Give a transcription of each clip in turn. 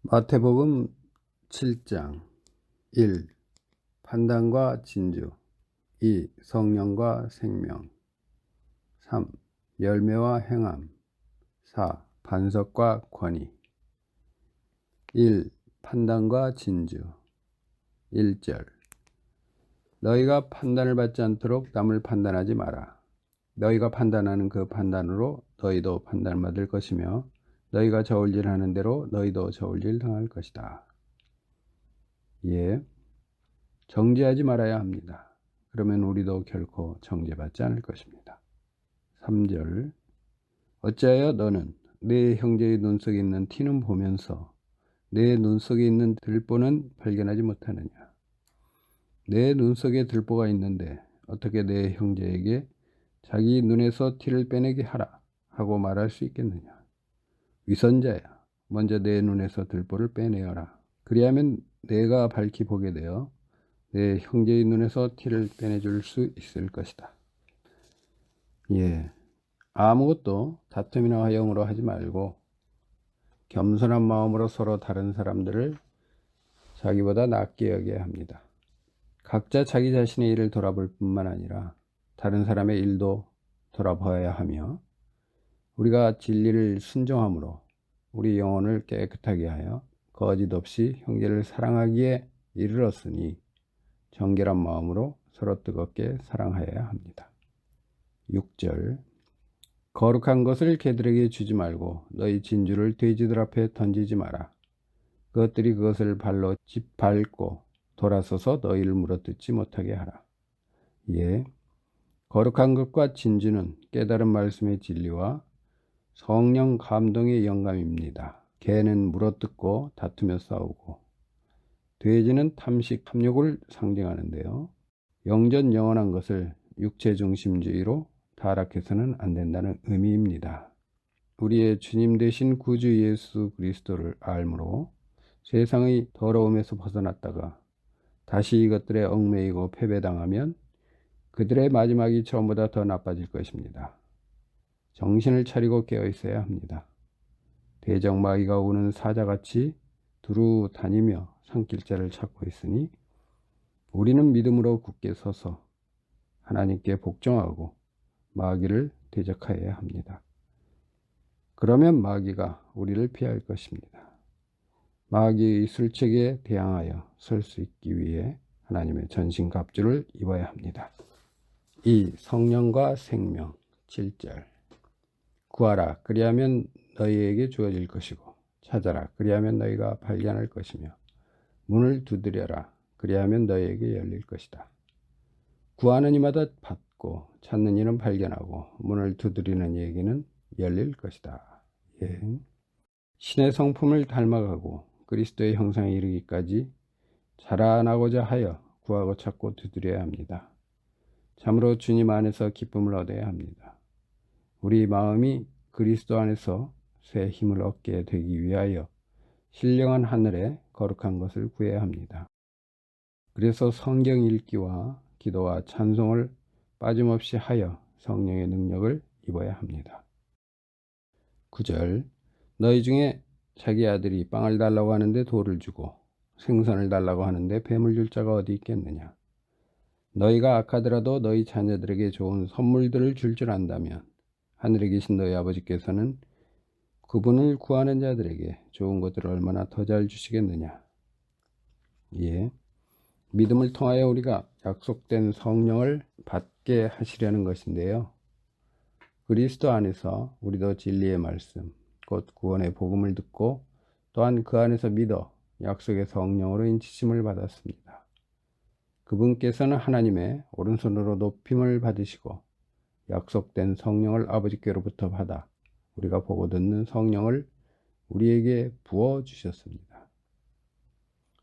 마태복음 7장 1. 판단과 진주 2. 성령과 생명 3. 열매와 행함 4. 반석과 권위 1. 판단과 진주 1절 너희가 판단을 받지 않도록 남을 판단하지 마라. 너희가 판단하는 그 판단으로 너희도 판단받을 것이며 너희가 저울질 하는 대로 너희도 저울질 당할 것이다. 예, 정죄하지 말아야 합니다. 그러면 우리도 결코 정죄받지 않을 것입니다. 3절 어찌하여 너는 내 형제의 눈 속에 있는 티는 보면서 내 눈 속에 있는 들보는 발견하지 못하느냐. 내 눈 속에 들보가 있는데 어떻게 내 형제에게 자기 눈에서 티를 빼내게 하라 하고 말할 수 있겠느냐. 위선자야, 먼저 내 눈에서 들보를 빼내어라. 그리하면 내가 밝히 보게 되어 내 형제의 눈에서 티를 빼내줄 수 있을 것이다. 예, 아무것도 다툼이나 화형으로 하지 말고 겸손한 마음으로 서로 다른 사람들을 자기보다 낫게 여겨야 합니다. 각자 자기 자신의 일을 돌아볼 뿐만 아니라 다른 사람의 일도 돌아봐야 하며 우리가 진리를 순종함으로 우리 영혼을 깨끗하게 하여 거짓 없이 형제를 사랑하기에 이르렀으니 정결한 마음으로 서로 뜨겁게 사랑하여야 합니다. 6절 거룩한 것을 개들에게 주지 말고 너희 진주를 돼지들 앞에 던지지 마라. 그것들이 그것을 발로 짓밟고 돌아서서 너희를 물어뜯지 못하게 하라. 예, 거룩한 것과 진주는 깨달은 말씀의 진리와 성령 감동의 영감입니다. 개는 물어뜯고 다투며 싸우고 돼지는 탐식, 탐욕을 상징하는데요. 영전 영원한 것을 육체 중심주의로 타락해서는 안 된다는 의미입니다. 우리의 주님 되신 구주 예수 그리스도를 알므로 세상의 더러움에서 벗어났다가 다시 이것들에 얽매이고 패배당하면 그들의 마지막이 처음보다 더 나빠질 것입니다. 정신을 차리고 깨어 있어야 합니다. 대적마귀가 오는 사자같이 두루 다니며 산길자를 찾고 있으니 우리는 믿음으로 굳게 서서 하나님께 복종하고 마귀를 대적하여야 합니다. 그러면 마귀가 우리를 피할 것입니다. 마귀의 술책에 대항하여 설 수 있기 위해 하나님의 전신갑주를 입어야 합니다. 2. 성령과 생명 7절 구하라 그리하면 너희에게 주어질 것이고 찾아라 그리하면 너희가 발견할 것이며 문을 두드려라 그리하면 너희에게 열릴 것이다. 구하는 이마다 받고 찾는 이는 발견하고 문을 두드리는 이에게는 열릴 것이다. 예. 신의 성품을 닮아가고 그리스도의 형상에 이르기까지 자라나고자 하여 구하고 찾고 두드려야 합니다. 참으로 주님 안에서 기쁨을 얻어야 합니다. 우리 마음이 그리스도 안에서 새 힘을 얻게 되기 위하여 신령한 하늘에 거룩한 것을 구해야 합니다. 그래서 성경 읽기와 기도와 찬송을 빠짐없이 하여 성령의 능력을 입어야 합니다. 9절 너희 중에 자기 아들이 빵을 달라고 하는데 돌을 주고 생선을 달라고 하는데 뱀을 줄 자가 어디 있겠느냐. 너희가 악하더라도 너희 자녀들에게 좋은 선물들을 줄 안다면 하늘에 계신 너희 아버지께서는 그분을 구하는 자들에게 좋은 것들을 얼마나 더 잘 주시겠느냐. 예, 믿음을 통하여 우리가 약속된 성령을 받게 하시려는 것인데요. 그리스도 안에서 우리도 진리의 말씀, 곧 구원의 복음을 듣고 또한 그 안에서 믿어 약속의 성령으로 인치심을 받았습니다. 그분께서는 하나님의 오른손으로 높임을 받으시고 약속된 성령을 아버지께로부터 받아 우리가 보고 듣는 성령을 우리에게 부어주셨습니다.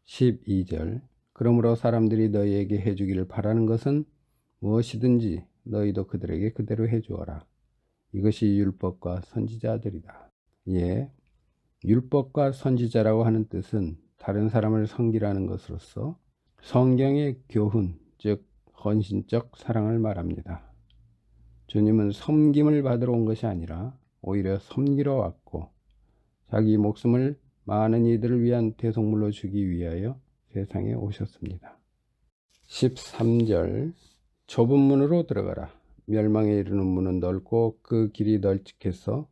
12절 그러므로 사람들이 너희에게 해주기를 바라는 것은 무엇이든지 너희도 그들에게 그대로 해주어라. 이것이 율법과 선지자들이다. 예, 율법과 선지자라고 하는 뜻은 다른 사람을 섬기라는 것으로서 성경의 교훈, 즉 헌신적 사랑을 말합니다. 주님은 섬김을 받으러 온 것이 아니라 오히려 섬기러 왔고 자기 목숨을 많은 이들을 위한 대속물로 주기 위하여 세상에 오셨습니다. 13절 좁은 문으로 들어가라. 멸망에 이르는 문은 넓고 그 길이 널찍해서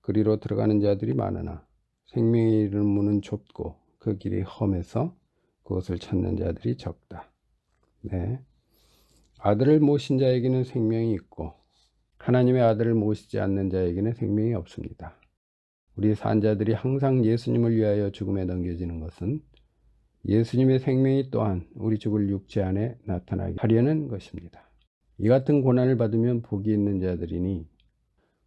그리로 들어가는 자들이 많으나 생명에 이르는 문은 좁고 그 길이 험해서 그것을 찾는 자들이 적다. 네. 아들을 모신 자에게는 생명이 있고 하나님의 아들을 모시지 않는 자에게는 생명이 없습니다. 우리 산자들이 항상 예수님을 위하여 죽음에 넘겨지는 것은 예수님의 생명이 또한 우리 죽을 육체 안에 나타나게 하려는 것입니다. 이 같은 고난을 받으면 복이 있는 자들이니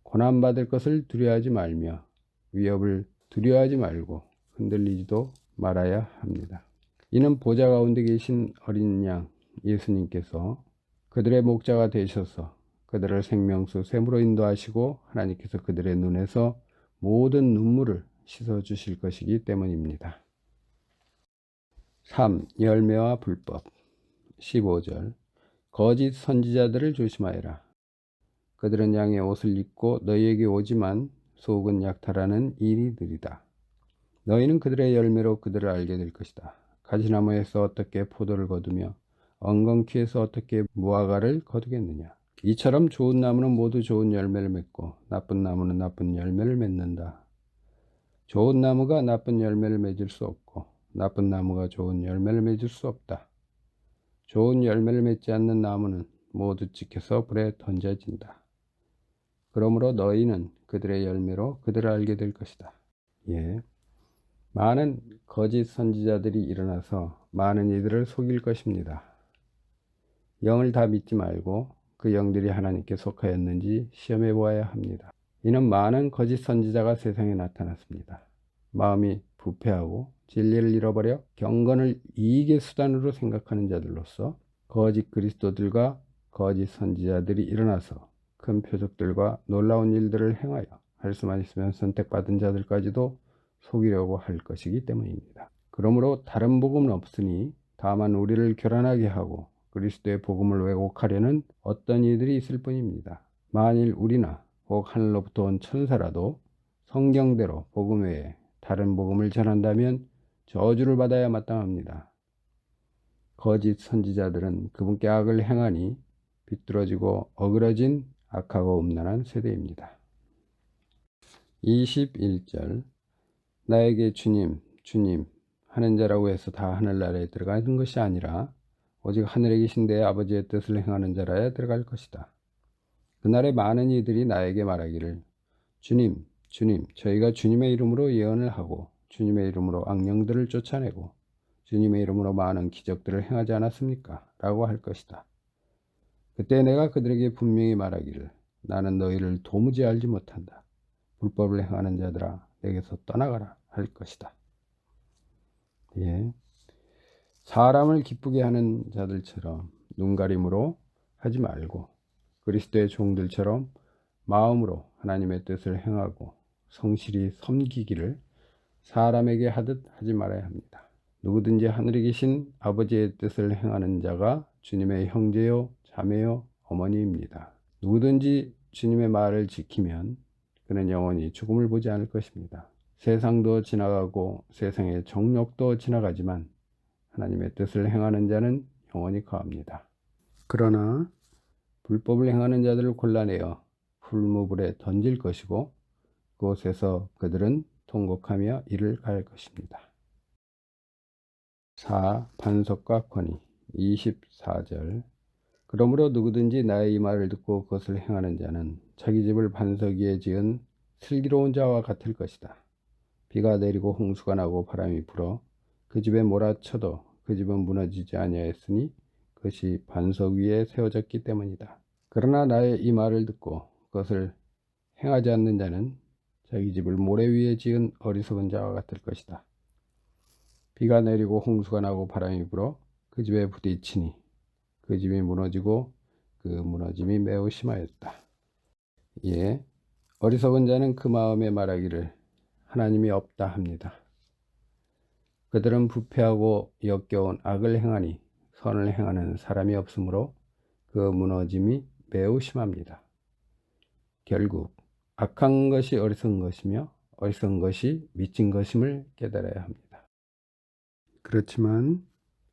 고난받을 것을 두려워하지 말며 위협을 두려워하지 말고 흔들리지도 말아야 합니다. 이는 보좌 가운데 계신 어린 양 예수님께서 그들의 목자가 되셔서 그들을 생명수 샘으로 인도하시고 하나님께서 그들의 눈에서 모든 눈물을 씻어주실 것이기 때문입니다. 3. 열매와 불법 15절 거짓 선지자들을 조심하여라. 그들은 양의 옷을 입고 너희에게 오지만 속은 약탈하는 이리들이다. 너희는 그들의 열매로 그들을 알게 될 것이다. 가지나무에서 어떻게 포도를 거두며 엉겅퀴에서 어떻게 무화과를 거두겠느냐. 이처럼 좋은 나무는 모두 좋은 열매를 맺고 나쁜 나무는 나쁜 열매를 맺는다. 좋은 나무가 나쁜 열매를 맺을 수 없고 나쁜 나무가 좋은 열매를 맺을 수 없다. 좋은 열매를 맺지 않는 나무는 모두 찍혀서 불에 던져진다. 그러므로 너희는 그들의 열매로 그들을 알게 될 것이다. 예. 많은 거짓 선지자들이 일어나서 많은 이들을 속일 것입니다. 영을 다 믿지 말고 그 영들이 하나님께 속하였는지 시험해 보아야 합니다. 이는 많은 거짓 선지자가 세상에 나타났습니다. 마음이 부패하고 진리를 잃어버려 경건을 이익의 수단으로 생각하는 자들로서 거짓 그리스도들과 거짓 선지자들이 일어나서 큰 표적들과 놀라운 일들을 행하여 할 수만 있으면 선택받은 자들까지도 속이려고 할 것이기 때문입니다. 그러므로 다른 복음은 없으니 다만 우리를 교란하게 하고 그리스도의 복음을 왜곡하려는 어떤 이들이 있을 뿐입니다. 만일 우리나 혹 하늘로부터 온 천사라도 성경대로 복음 외에 다른 복음을 전한다면 저주를 받아야 마땅합니다. 거짓 선지자들은 그분께 악을 행하니 비뚤어지고 어그러진 악하고 음란한 세대입니다. 21절 나에게 주님, 주님 하는 자라고 해서 다 하늘나라에 들어가는 것이 아니라 오직 하늘에 계신 내 아버지의 뜻을 행하는 자라야 들어갈 것이다. 그날에 많은 이들이 나에게 말하기를 주님, 주님, 저희가 주님의 이름으로 예언을 하고 주님의 이름으로 악령들을 쫓아내고 주님의 이름으로 많은 기적들을 행하지 않았습니까? 라고 할 것이다. 그때 내가 그들에게 분명히 말하기를 나는 너희를 도무지 알지 못한다. 불법을 행하는 자들아 내게서 떠나가라 할 것이다. 예. 사람을 기쁘게 하는 자들처럼 눈가림으로 하지 말고 그리스도의 종들처럼 마음으로 하나님의 뜻을 행하고 성실히 섬기기를 사람에게 하듯 하지 말아야 합니다. 누구든지 하늘에 계신 아버지의 뜻을 행하는 자가 주님의 형제요 자매요 어머니입니다. 누구든지 주님의 말을 지키면 그는 영원히 죽음을 보지 않을 것입니다. 세상도 지나가고 세상의 정욕도 지나가지만 하나님의 뜻을 행하는 자는 영원히 거합니다. 그러나 불법을 행하는 자들을 골라내어 풀무불에 던질 것이고 그곳에서 그들은 통곡하며 이를 가할 것입니다. 4. 반석과 권위 24절 그러므로 누구든지 나의 이 말을 듣고 그것을 행하는 자는 자기 집을 반석 위에 지은 슬기로운 자와 같을 것이다. 비가 내리고 홍수가 나고 바람이 불어 그 집에 몰아쳐도 그 집은 무너지지 아니하였으니 그것이 반석 위에 세워졌기 때문이다. 그러나 나의 이 말을 듣고 그것을 행하지 않는 자는 자기 집을 모래 위에 지은 어리석은 자와 같을 것이다. 비가 내리고 홍수가 나고 바람이 불어 그 집에 부딪히니 그 집이 무너지고 그 무너짐이 매우 심하였다. 예, 어리석은 자는 그 마음에 말하기를 하나님이 없다 합니다. 그들은 부패하고 역겨운 악을 행하니 선을 행하는 사람이 없으므로 그 무너짐이 매우 심합니다. 결국 악한 것이 어리석은 것이며 어리석은 것이 미친 것임을 깨달아야 합니다. 그렇지만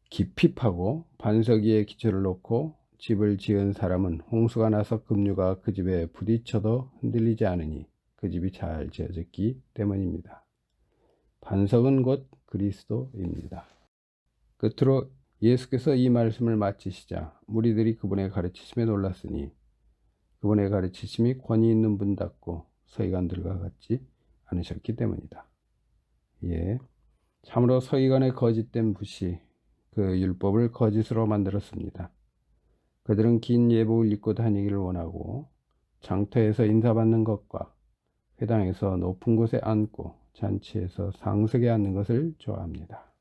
깊이 파고 반석 위에 기초를 놓고 집을 지은 사람은 홍수가 나서 급류가 그 집에 부딪혀도 흔들리지 않으니 그 집이 잘 지어졌기 때문입니다. 반석은 곧 그리스도입니다. 끝으로 예수께서 이 말씀을 마치시자 무리들이 그분의 가르치심에 놀랐으니 그분의 가르치심이 권위 있는 분답고 서기관들과 같지 않으셨기 때문이다. 예, 참으로 서기관의 거짓된 붓이 그 율법을 거짓으로 만들었습니다. 그들은 긴 예복을 입고 다니기를 원하고 장터에서 인사받는 것과 회당에서 높은 곳에 앉고 잔치에서 상석에 앉는 것을 좋아합니다.